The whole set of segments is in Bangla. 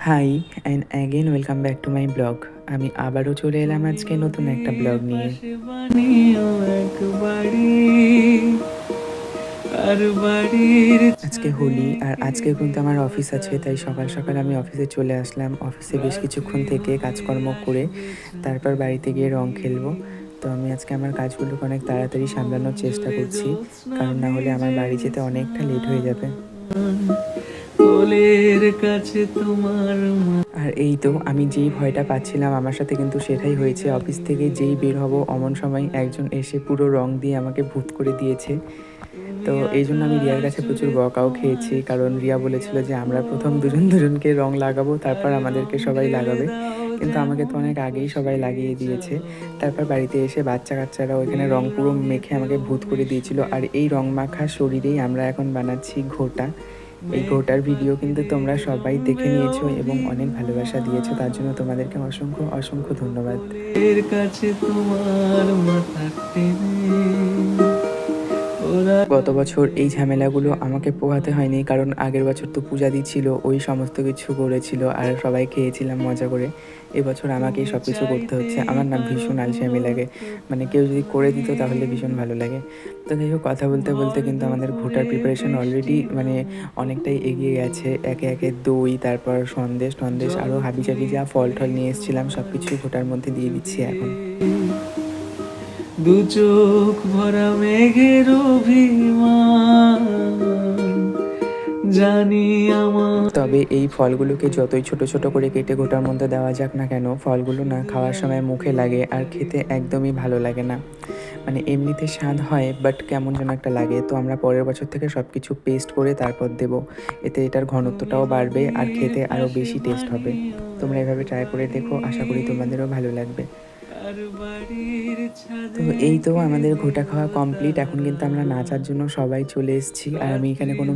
High and again welcome back to my blog. আমি আবারও চলে এলাম আজকে নতুন একটা ব্লগ নিয়ে। আজকে হোলি আর আজকে কিন্তু আমার অফিস আছে, তাই সকাল সকাল আমি অফিসে চলে আসলাম। অফিসে বেশ কিছুক্ষণ থেকে কাজকর্ম করে তারপর বাড়িতে গিয়ে রং খেলবো। তো আমি আজকে আমার কাজগুলোকে অনেক তাড়াতাড়ি সামলানোর চেষ্টা করছি, কারণ না হলে আমার বাড়ি যেতে অনেকটা লেট হয়ে যাবে। আর এই তো আমি যেই ভয়টা পাচ্ছিলাম আমার সাথে কিন্তু সেটাই হয়েছে। অফিস থেকে যেই বের হব অমন সময় একজন এসে পুরো রং দিয়ে আমাকে ভূত করে দিয়েছে। তো এই জন্য আমি রিয়ার কাছে প্রচুর বকাও খেয়েছি, কারণ রিয়া বলেছিল যে আমরা প্রথম দুজন দুজনকে রং লাগাবো, তারপর আমাদেরকে সবাই লাগাবে। কিন্তু আমাকে তো অনেক আগেই সবাই লাগিয়ে দিয়েছে। তারপর বাড়িতে এসে বাচ্চা কাচ্চারা ওইখানে রং পুরো মেখে আমাকে ভূত করে দিয়েছিল। আর এই রং মাখা শরীরেই আমরা এখন বানাচ্ছি ঘোটা। এই ঘোটার ভিডিও কিন্তু তোমরা সবাই দেখে নিয়েছো এবং অনেক ভালোবাসা দিয়েছো, তার জন্য তোমাদেরকে অসংখ্য অসংখ্য ধন্যবাদ। এর কাছে তোমার মাথা গত বছর এই ঝামেলাগুলো আমাকে পোহাতে হয়নি, কারণ আগের বছর তো পূজা দিচ্ছিল, ওই সমস্ত কিছু করেছিল আর সবাই খেয়েছিলাম মজা করে। এবছর আমাকেই সব কিছু করতে হচ্ছে। আমার না ভীষণ আলসেমি লাগে, মানে কেউ যদি করে দিত তাহলে ভীষণ ভালো লাগে। তো যাই হোক, কথা বলতে বলতে কিন্তু আমাদের ঘোটার প্রিপারেশন অলরেডি মানে অনেকটাই এগিয়ে গেছে। একে একে দই, তারপর সন্দেশ টন্দেশ আরও হাবিজাবি যা ফল টল নিয়ে এসেছিলাম সব কিছুই ঘোটার মধ্যে দিয়ে দিচ্ছি এখন। দু চোখ ভরা মেঘের অভিমান জানি আমার। তবে এই ফলগুলোকে যতই ছোট ছোট করে কেটে গোটার মধ্যে দেওয়া যাক না কেন, ফলগুলো না খাওয়ার সময় মুখে লাগে আর খেতে একদমই ভালো লাগে না। মানে এমনিতে স্বাদ হয়, বাট কেমন যেন একটা লাগে। তো আমরা পরের বছর থেকে সব কিছু পেস্ট করে তারপর দেবো, এতে এটার ঘনত্বটাও বাড়বে আর খেতে আরও বেশি টেস্ট হবে। তোমরা এভাবে ট্রাই করে দেখো, আশা করি তোমাদেরও ভালো লাগবে। তো এই তো আমাদের ঘোটা খাওয়া কমপ্লিট। এখন কিন্তু আমরা নাচার জন্য সবাই চলে এসেছি। আর আমি এখানে কোনো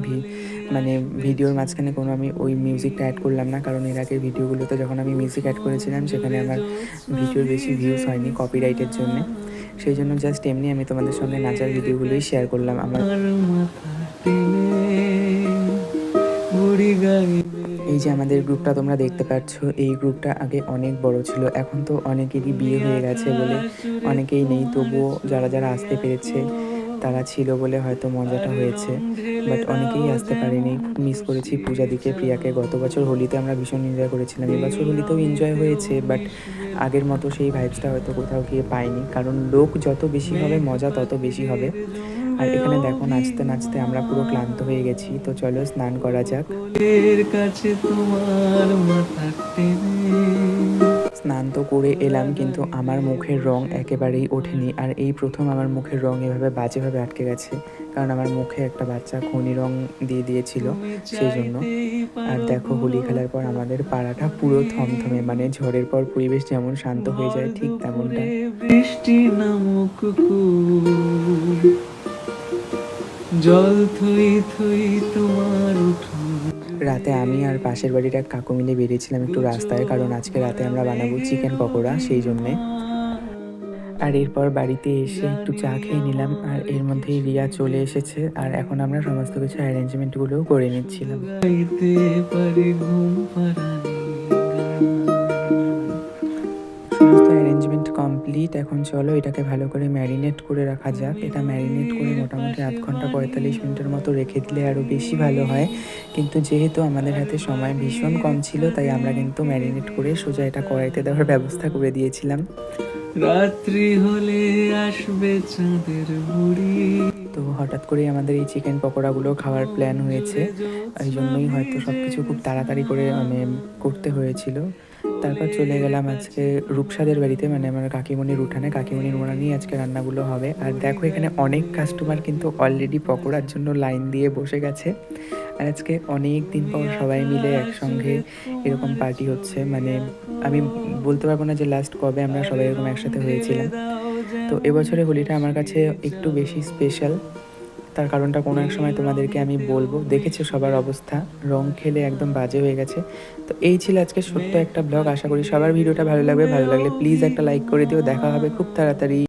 মানে ভিডিওর মাঝখানে কোনো আমি ওই মিউজিকটা অ্যাড করলাম না, কারণ এর আগের ভিডিওগুলোতে যখন আমি মিউজিক অ্যাড করেছিলাম সেখানে আমার ভিডিওর বেশি ভিউজ হয়নি কপিরাইটের জন্য। সেই জন্য জাস্ট এমনি আমি তোমাদের সঙ্গে নাচার ভিডিওগুলোই শেয়ার করলাম আমার। এই যে আমাদের গ্রুপটা তোমরা দেখতে পাচ্ছ, এই গ্রুপটা আগে অনেক বড় ছিল। এখন তো অনেকেরই বিয়ে হয়ে গেছে বলে অনেকেই নেই, তবুও যারা যারা আসতে পেরেছে তারা ছিল বলে হয়তো মজাটা হয়েছে, বাট অনেকেই আসতে পারেনি। খুব মিস করেছি পূজাদিকে, প্রিয়াকে। গত বছর হোলিতে আমরা ভীষণ এনজয় করেছিলাম, এবছর হোলিতেও এনজয় হয়েছে, বাট আগের মতো সেই ভাইবসটা হয়তো কোথাও গিয়ে পাইনি, কারণ লোক যত বেশি হবে মজা তত বেশি হবে। আর এখানে দেখো নাচতে নাচতে আমরা পুরো ক্লান্ত হয়ে গেছি। তো চলো স্নান করা যাক। স্নান তো করে এলাম, কিন্তু আমার মুখের রং একেবারেই ওঠেনি। আর এই প্রথম আমার মুখের রং এভাবে বাজেভাবে আটকে গেছে, কারণ আমার মুখে একটা বাচ্চা খনি রং দিয়ে দিয়েছিল সেই জন্য। আর দেখো, হোলি খেলার পর আমাদের পাড়াটা পুরো থমথমে, মানে ঝড়ের পর পরিবেশ যেমন শান্ত হয়ে যায় ঠিক তেমনটা। বৃষ্টি নামক জল থই থই তোমার উঠোন। রাতে আমি আর পাশের বাড়ির এক কাকু মিলে বেরিয়েছিলাম একটু রাস্তায়, কারণ আজকে রাতে আমরা বানাবো চিকেন পকোড়া, সেই জন্যে। আর এরপর বাড়িতে এসে একটু চা খেয়ে নিলাম, আর এর মধ্যেই রিয়া চলে এসেছে। আর এখন আমরা সমস্ত কিছু অ্যারেঞ্জমেন্টগুলোও করে নিচ্ছিলাম। সমস্ত অ্যারেঞ্জমেন্ট কমপ্লিট। এখন চলো এটাকে ভালো করে ম্যারিনেট করে রাখা যাক। এটা ম্যারিনেট করে মোটামুটি 0.5 ঘন্টা 45 মিনিটের মতো রেখে দিলে আরও বেশি ভালো হয়, কিন্তু যেহেতু আমাদের হাতে সময় ভীষণ কম ছিল তাই আমরা কিন্তু ম্যারিনেট করে সোজা এটা কড়াইতে দেওয়ার ব্যবস্থা করে দিয়েছিলাম। রাত্রি হলে আসবে চাঁদের বুড়ি। তো হঠাৎ করেই আমাদের এই চিকেন পকোড়াগুলো খাওয়ার প্ল্যান হয়েছে, এই জন্যই হয়তো সব কিছু খুব তাড়াতাড়ি করে মানে করতে হয়েছিল। তারপর চলে গেলাম আজকে রূপসাদের বাড়িতে, মানে আমার কাকিমণির উঠানে। কাকিমণির উনানেই আজকে রান্নাগুলো হবে। আর দেখো এখানে অনেক কাস্টমার কিন্তু অলরেডি পকোড়ার জন্য লাইন দিয়ে বসে গেছে। আর আজকে অনেক দিন পর সবাই মিলে একসঙ্গে এরকম পার্টি হচ্ছে। মানে আমি বলতে পারবো না যে লাস্ট কবে আমরা সবাই এরকম একসাথে হয়েছিলাম। তো এবছরে হোলিটা আমার কাছে একটু বেশি স্পেশাল, তার কারণটা কোনো এক সময় তোমাদেরকে আমি বলবো। দেখেছো সবার অবস্থা, রং খেলে একদম বাজে হয়ে গেছে। তো এই ছিল আজকে ছোট্ট একটা ব্লগ। আশা করি সবার ভিডিওটা ভালো লাগবে। ভালো লাগলে প্লিজ একটা লাইক করে দিও। দেখা হবে খুব তাড়াতাড়ি।